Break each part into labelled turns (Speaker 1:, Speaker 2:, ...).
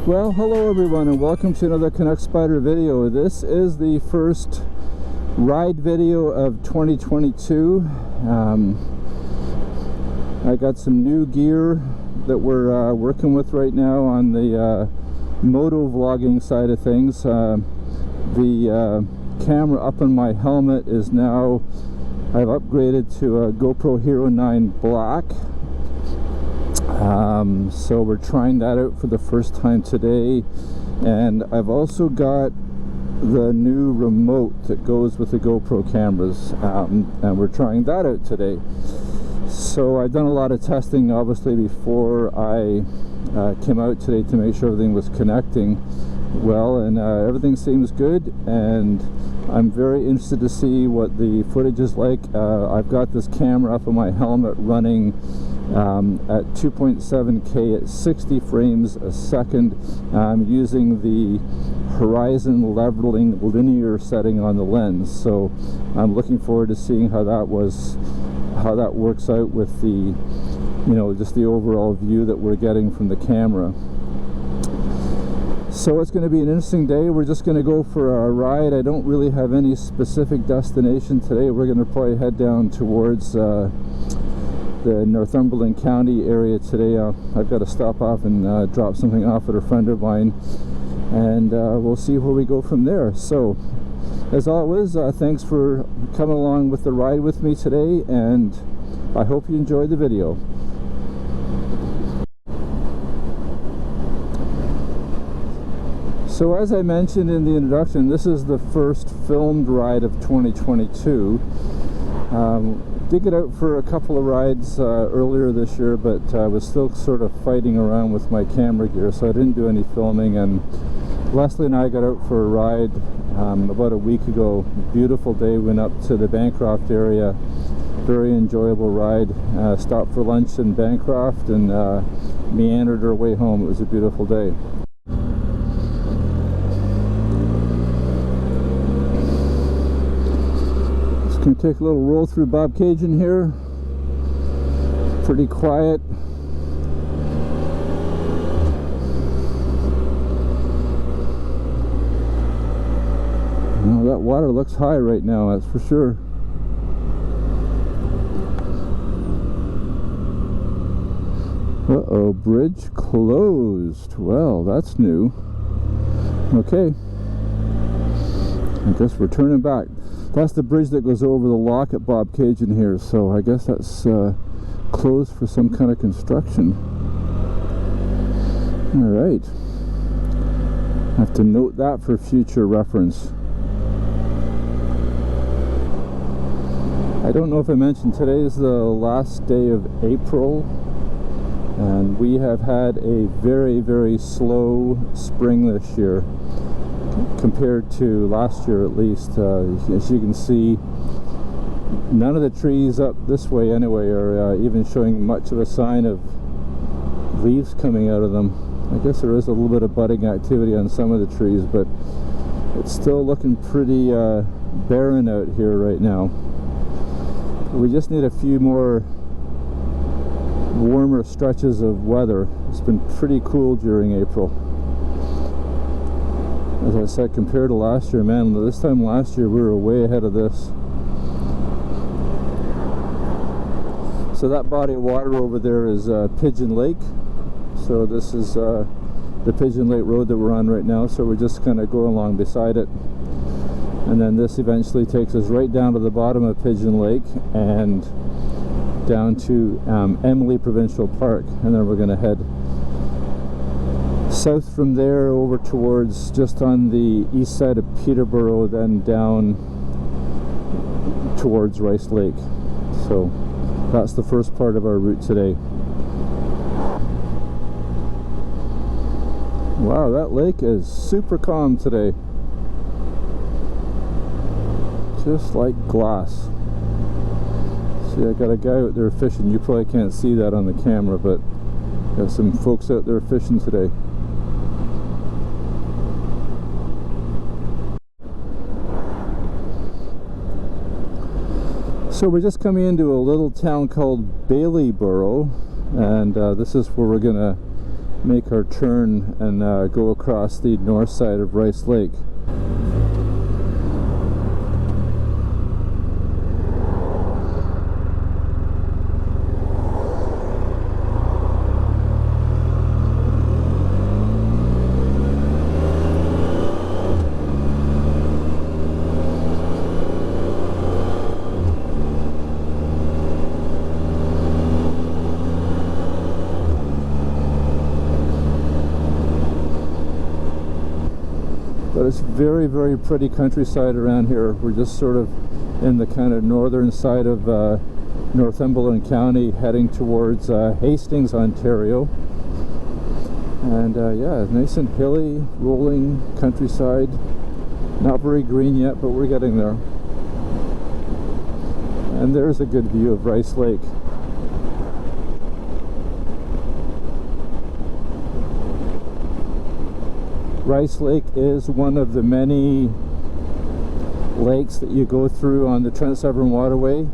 Speaker 1: Well, hello everyone and welcome to another Canuck Spyder video. This is the first ride video of 2022. I got some new gear that we're working with right now on the moto vlogging side of things. The camera up on my helmet is now, I've upgraded to a GoPro Hero 9 Black. So we're trying that out for the first time today, and I've also got the new remote that goes with the GoPro cameras, and we're trying that out today. So I've done a lot of testing obviously before I came out today to make sure everything was connecting well, and everything seems good, and I'm very interested to see what the footage is like. I've got this camera up on my helmet running at 2.7K at 60 frames a second. I'm using the horizon leveling linear setting on the lens, so I'm looking forward to seeing how that works out with the, just the overall view that we're getting from the camera. So it's going to be an interesting day. We're just going to go for a ride. I don't really have any specific destination today. We're going to probably head down towards the Northumberland County area today. I've got to stop off and drop something off at a friend of mine, and we'll see where we go from there. So as always, thanks for coming along with the ride with me today, and I hope you enjoyed the video. So as I mentioned in the introduction, this is the first filmed ride of 2022. Did get out for a couple of rides earlier this year, but I was still sort of fighting around with my camera gear, so I didn't do any filming. And Leslie and I got out for a ride about a week ago. Beautiful day, went up to the Bancroft area. Very enjoyable ride. Stopped for lunch in Bancroft and meandered our way home. It was a beautiful day. Going to take a little roll through Bobcaygeon here. Pretty quiet. Well, that water looks high right now, that's for sure. Uh-oh, bridge closed. Well, that's new. Okay. I guess we're turning back. That's the bridge that goes over the lock at Bobcaygeon here, so I guess that's closed for some kind of construction. Alright. I have to note that for future reference. I don't know if I mentioned, today is the last day of April, and we have had a very, very slow spring this year, compared to last year at least. As you can see, none of the trees up this way anyway are even showing much of a sign of leaves coming out of them. I guess there is a little bit of budding activity on some of the trees, but it's still looking pretty barren out here right now. We just need a few more warmer stretches of weather. It's been pretty cool during April. As I said, compared to last year, man, this time last year we were way ahead of this. So that body of water over there is Pigeon Lake. So this is the Pigeon Lake Road that we're on right now. So we're just kind of going along beside it. And then this eventually takes us right down to the bottom of Pigeon Lake and down to Emily Provincial Park. And then we're going to head south from there over towards, just on the east side of Peterborough, then down towards Rice Lake. So that's the first part of our route today. Wow, that lake is super calm today. Just like glass. See, I got a guy out there fishing. You probably can't see that on the camera, but got some folks out there fishing today. So we're just coming into a little town called Baileyborough, and this is where we're gonna make our turn and go across the north side of Rice Lake. But it's very, very pretty countryside around here. We're just sort of in the kind of northern side of Northumberland County, heading towards Hastings, Ontario. And yeah, nice and hilly, rolling countryside. Not very green yet, but we're getting there. And there's a good view of Rice Lake. Rice Lake is one of the many lakes that you go through on the Trent Severn Waterway.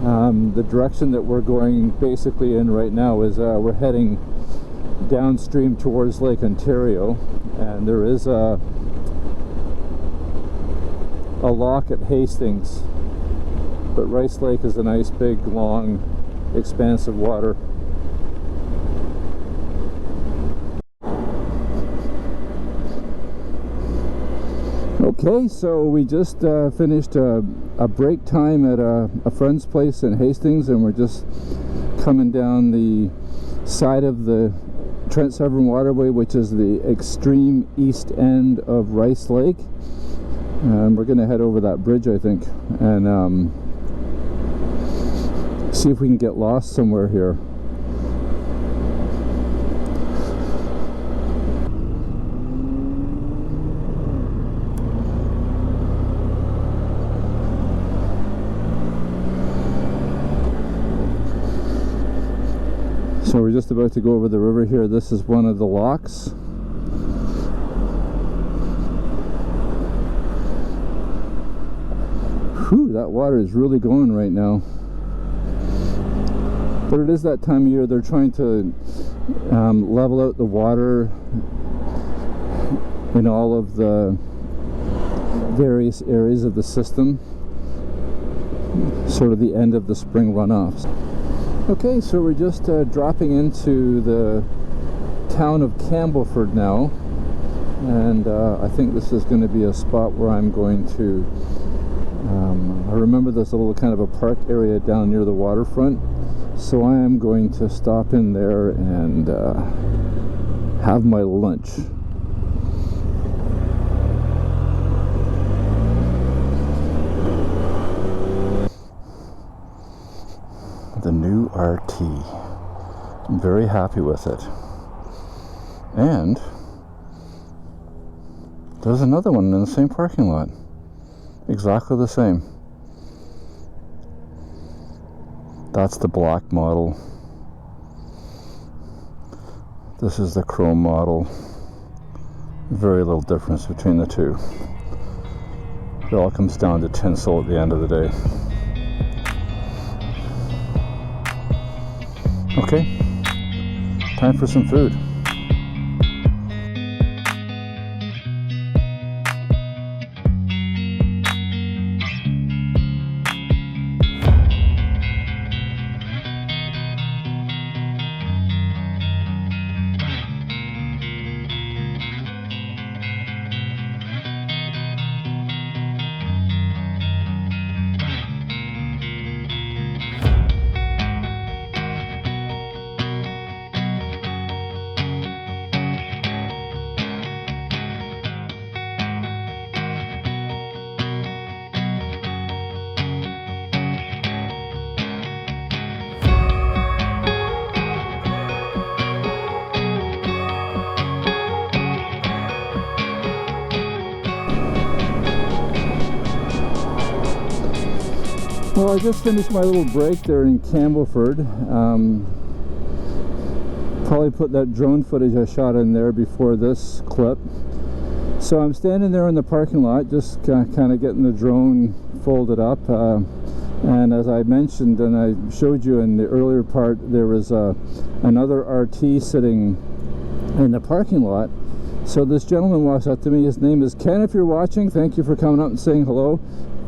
Speaker 1: The direction that we're going basically in right now is we're heading downstream towards Lake Ontario, and there is a lock at Hastings, but Rice Lake is a nice big long expansive water. Okay, so we just finished a break time at a friend's place in Hastings, and we're just coming down the side of the Trent Severn Waterway, which is the extreme east end of Rice Lake. And we're going to head over that bridge, I think, and see if we can get lost somewhere here. So we're just about to go over the river here. This is one of the locks. Whew, that water is really going right now. But it is that time of year. They're trying to level out the water in all of the various areas of the system. Sort of the end of the spring runoffs. Okay, so we're just dropping into the town of Campbellford now, and I think this is going to be a spot where I'm going to I remember there's a little kind of a park area down near the waterfront, so I am going to stop in there and have my lunch. The new RT. I'm very happy with it. And there's another one in the same parking lot. Exactly the same. That's the black model. This is the chrome model. Very little difference between the two. It all comes down to tinsel at the end of the day. Okay, time for some food. Well, I just finished my little break there in Campbellford. Probably put that drone footage I shot in there before this clip. So I'm standing there in the parking lot, just kind of getting the drone folded up. And as I mentioned and I showed you in the earlier part, there was another RT sitting in the parking lot. So this gentleman walks up to me. His name is Ken. If you're watching, thank you for coming up and saying hello.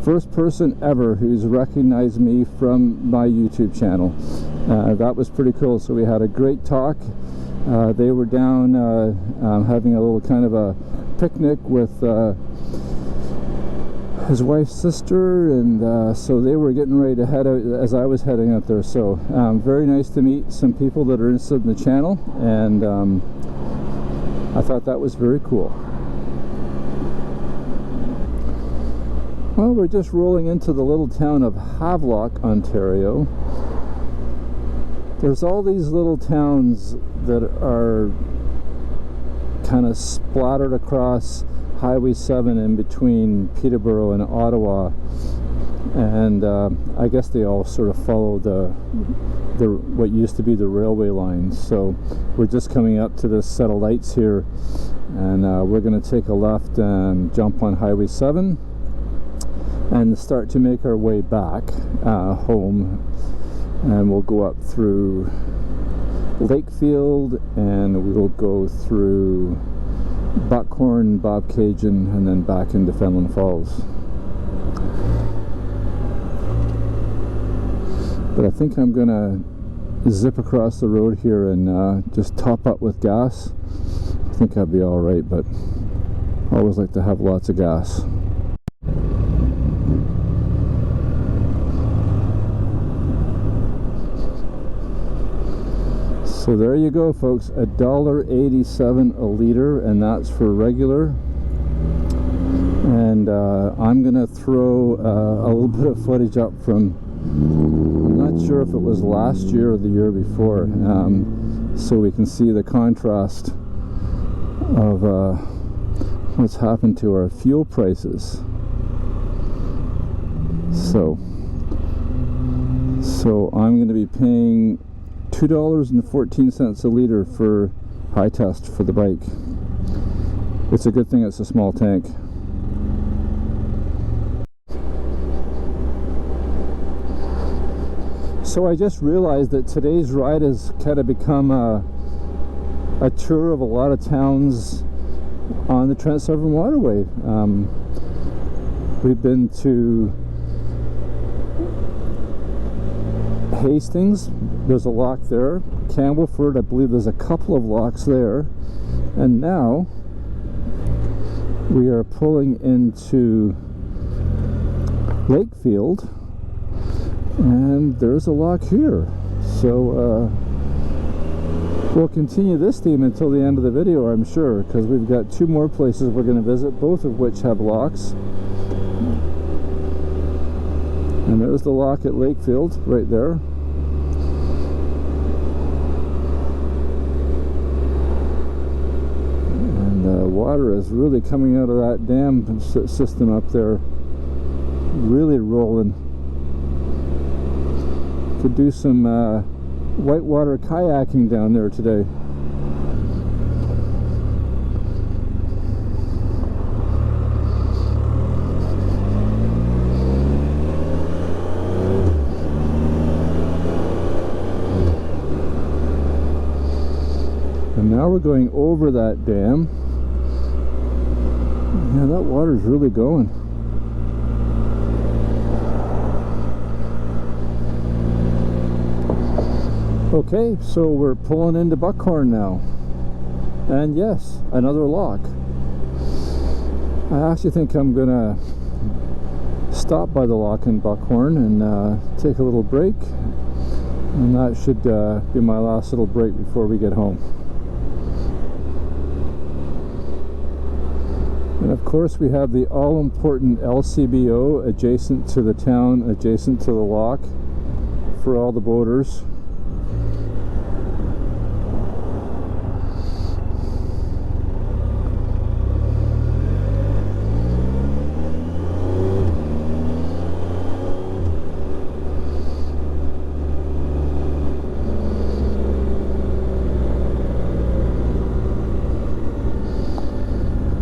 Speaker 1: First person ever who's recognized me from my YouTube channel. That was pretty cool. So we had a great talk. They were down having a little kind of a picnic with his wife's sister, and so they were getting ready to head out as I was heading out there. So very nice to meet some people that are interested in the channel, and I thought that was very cool. Well, we're just rolling into the little town of Havelock, Ontario. There's all these little towns that are kind of splattered across Highway 7 in between Peterborough and Ottawa, and I guess they all sort of follow the what used to be the railway lines. So we're just coming up to this set of lights here, and we're going to take a left and jump on Highway 7 and start to make our way back home, and we'll go up through Lakefield, and we will go through Buckhorn, Bobcaygeon, and then back into Fenelon Falls. But I think I'm gonna zip across the road here and just top up with gas. I think I'll be all right, but I always like to have lots of gas. So there you go, folks, $1.87 a liter, and that's for regular. And I'm gonna throw a little bit of footage up from, I'm not sure if it was last year or the year before, so we can see the contrast of what's happened to our fuel prices. So I'm going to be paying $2.14 a liter for high test for the bike. It's a good thing it's a small tank. So I just realized that today's ride has kind of become a tour of a lot of towns on the Trent Severn Waterway. We've been to Hastings, there's a lock there. Campbellford, I believe there's a couple of locks there. And now we are pulling into Lakefield, and there's a lock here. So we'll continue this theme until the end of the video, I'm sure, because we've got two more places we're going to visit, both of which have locks. And there's the lock at Lakefield right there. And water is really coming out of that dam system up there, really rolling. Could do some whitewater kayaking down there today. And now we're going over that dam. Yeah, that water's really going. Okay, so we're pulling into Buckhorn now. And yes, another lock. I actually think I'm gonna stop by the lock in Buckhorn and take a little break. And that should be my last little break before we get home. And of course we have the all-important LCBO adjacent to the town, adjacent to the lock for all the boaters.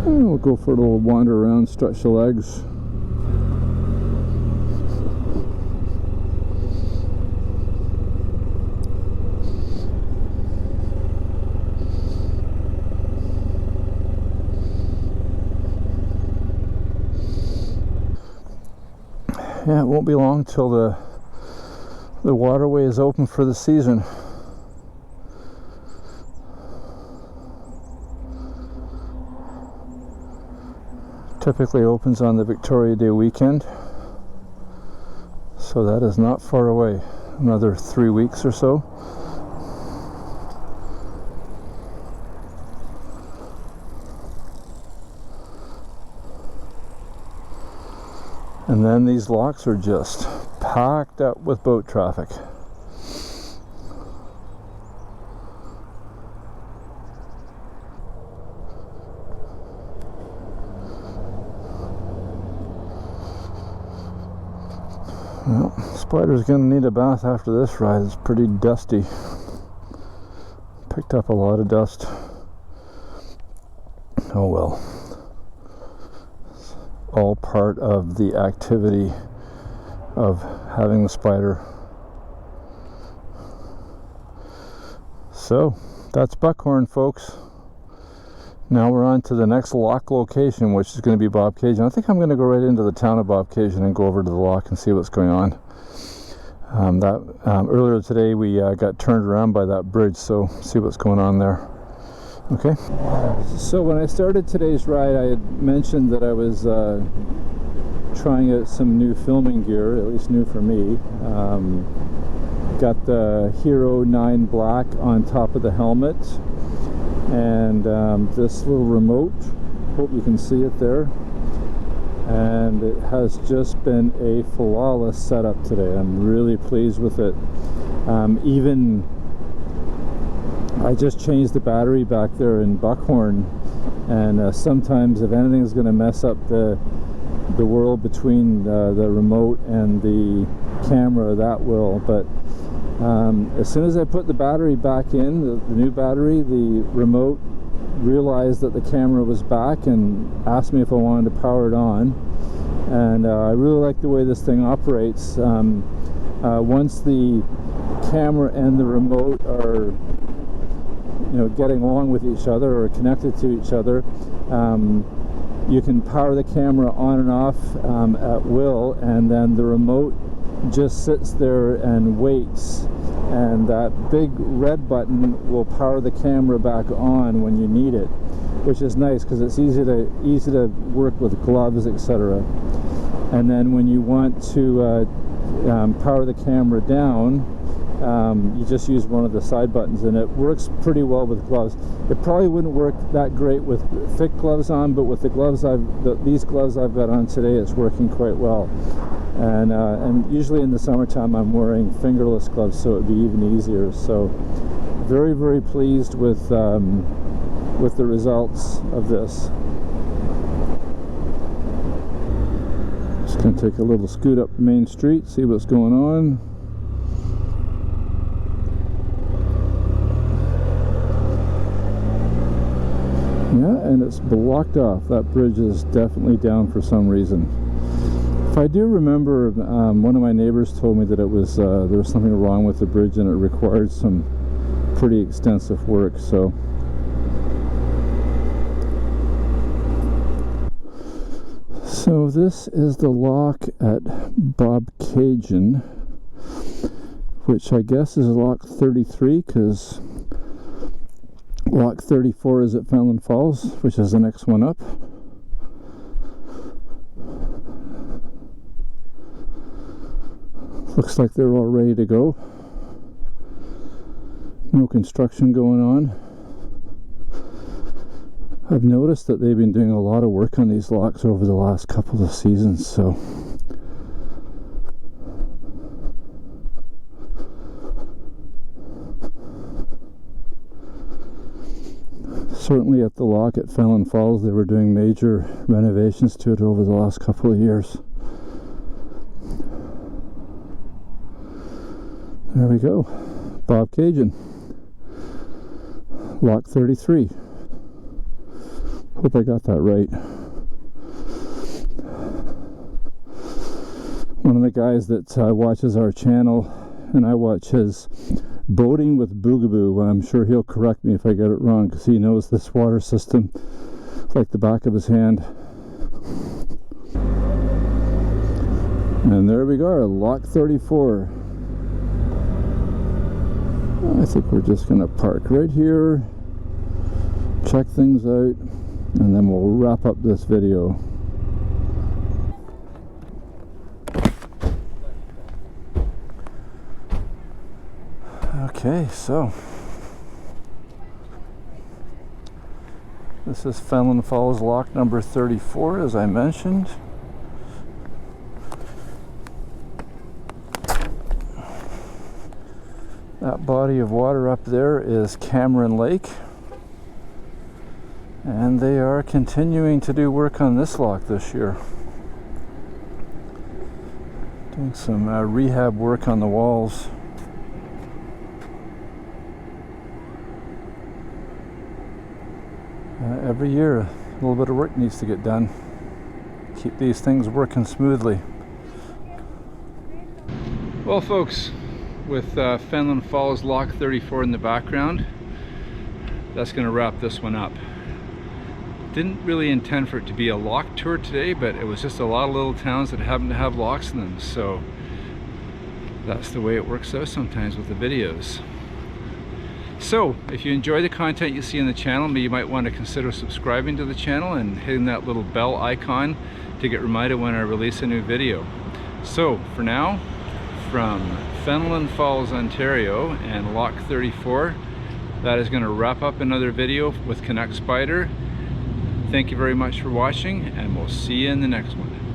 Speaker 1: We'll go for a little wander around, stretch the legs. Yeah, it won't be long till the waterway is open for the season. Typically opens on the Victoria Day weekend, so that is not far away. Another 3 weeks or so. And then these locks are just packed up with boat traffic. Well, Spyder's gonna need a bath after this ride. It's pretty dusty. Picked up a lot of dust. Oh well. It's all part of the activity of having the Spyder. So, that's Buckhorn, folks. Now we're on to the next lock location, which is going to be Bobcaygeon. I think I'm going to go right into the town of Bobcaygeon and go over to the lock and see what's going on. Earlier today we got turned around by that bridge, so see what's going on there. Okay. So when I started today's ride, I had mentioned that I was trying out some new filming gear, at least new for me. Got the Hero 9 Black on top of the helmet. And this little remote, hope you can see it there, and it has just been a flawless setup today. I'm really pleased with it. Even I just changed the battery back there in Buckhorn, and sometimes if anything is going to mess up the world between the remote and the camera, that will. But as soon as I put the battery back in, the new battery, the remote realized that the camera was back and asked me if I wanted to power it on. And I really like the way this thing operates. Once the camera and the remote are, getting along with each other or connected to each other, you can power the camera on and off at will, and then the remote just sits there and waits, and that big red button will power the camera back on when you need it, which is nice because it's easy to work with gloves, etc. And then when you want to power the camera down, you just use one of the side buttons, and it works pretty well with gloves. It probably wouldn't work that great with thick gloves on, but with the gloves these gloves I've got on today, it's working quite well. And usually in the summertime I'm wearing fingerless gloves, so it'd be even easier. So very, very pleased with the results of this. Just gonna take a little scoot up Main Street, see what's going on. Yeah, and it's blocked off. That bridge is definitely down for some reason. If I do remember, one of my neighbors told me that it was there was something wrong with the bridge and it required some pretty extensive work. So this is the lock at Bobcaygeon, which I guess is lock 33, because lock 34 is at Fenelon Falls, which is the next one up. Looks like they're all ready to go. No construction going on. I've noticed that they've been doing a lot of work on these locks over the last couple of seasons, so certainly at the lock at Fenelon Falls they were doing major renovations to it over the last couple of years. There we go, Bobcaygeon, lock 33. Hope I got that right. One of the guys that watches our channel, and I watch his Boating with Boogaboo, and I'm sure he'll correct me if I get it wrong, because he knows this water system like the back of his hand. And there we go, lock 34. I think we're just going to park right here, check things out, and then we'll wrap up this video. Okay, so this is Fenelon Falls lock number 34, as I mentioned. That body of water up there is Cameron Lake, and they are continuing to do work on this lock this year. Doing some rehab work on the walls. Every year a little bit of work needs to get done. Keep these things working smoothly. Well folks, with Fenelon Falls lock 34 in the background, that's going to wrap this one up. Didn't really intend for it to be a lock tour today, but it was just a lot of little towns that happen to have locks in them, so that's the way it works out sometimes with the videos. So if you enjoy the content you see on the channel, you might want to consider subscribing to the channel and hitting that little bell icon to get reminded when I release a new video. So for now, from Fenelon Falls, Ontario and lock 34, that is going to wrap up another video with Connect Spyder. Thank you very much for watching, and we'll see you in the next one.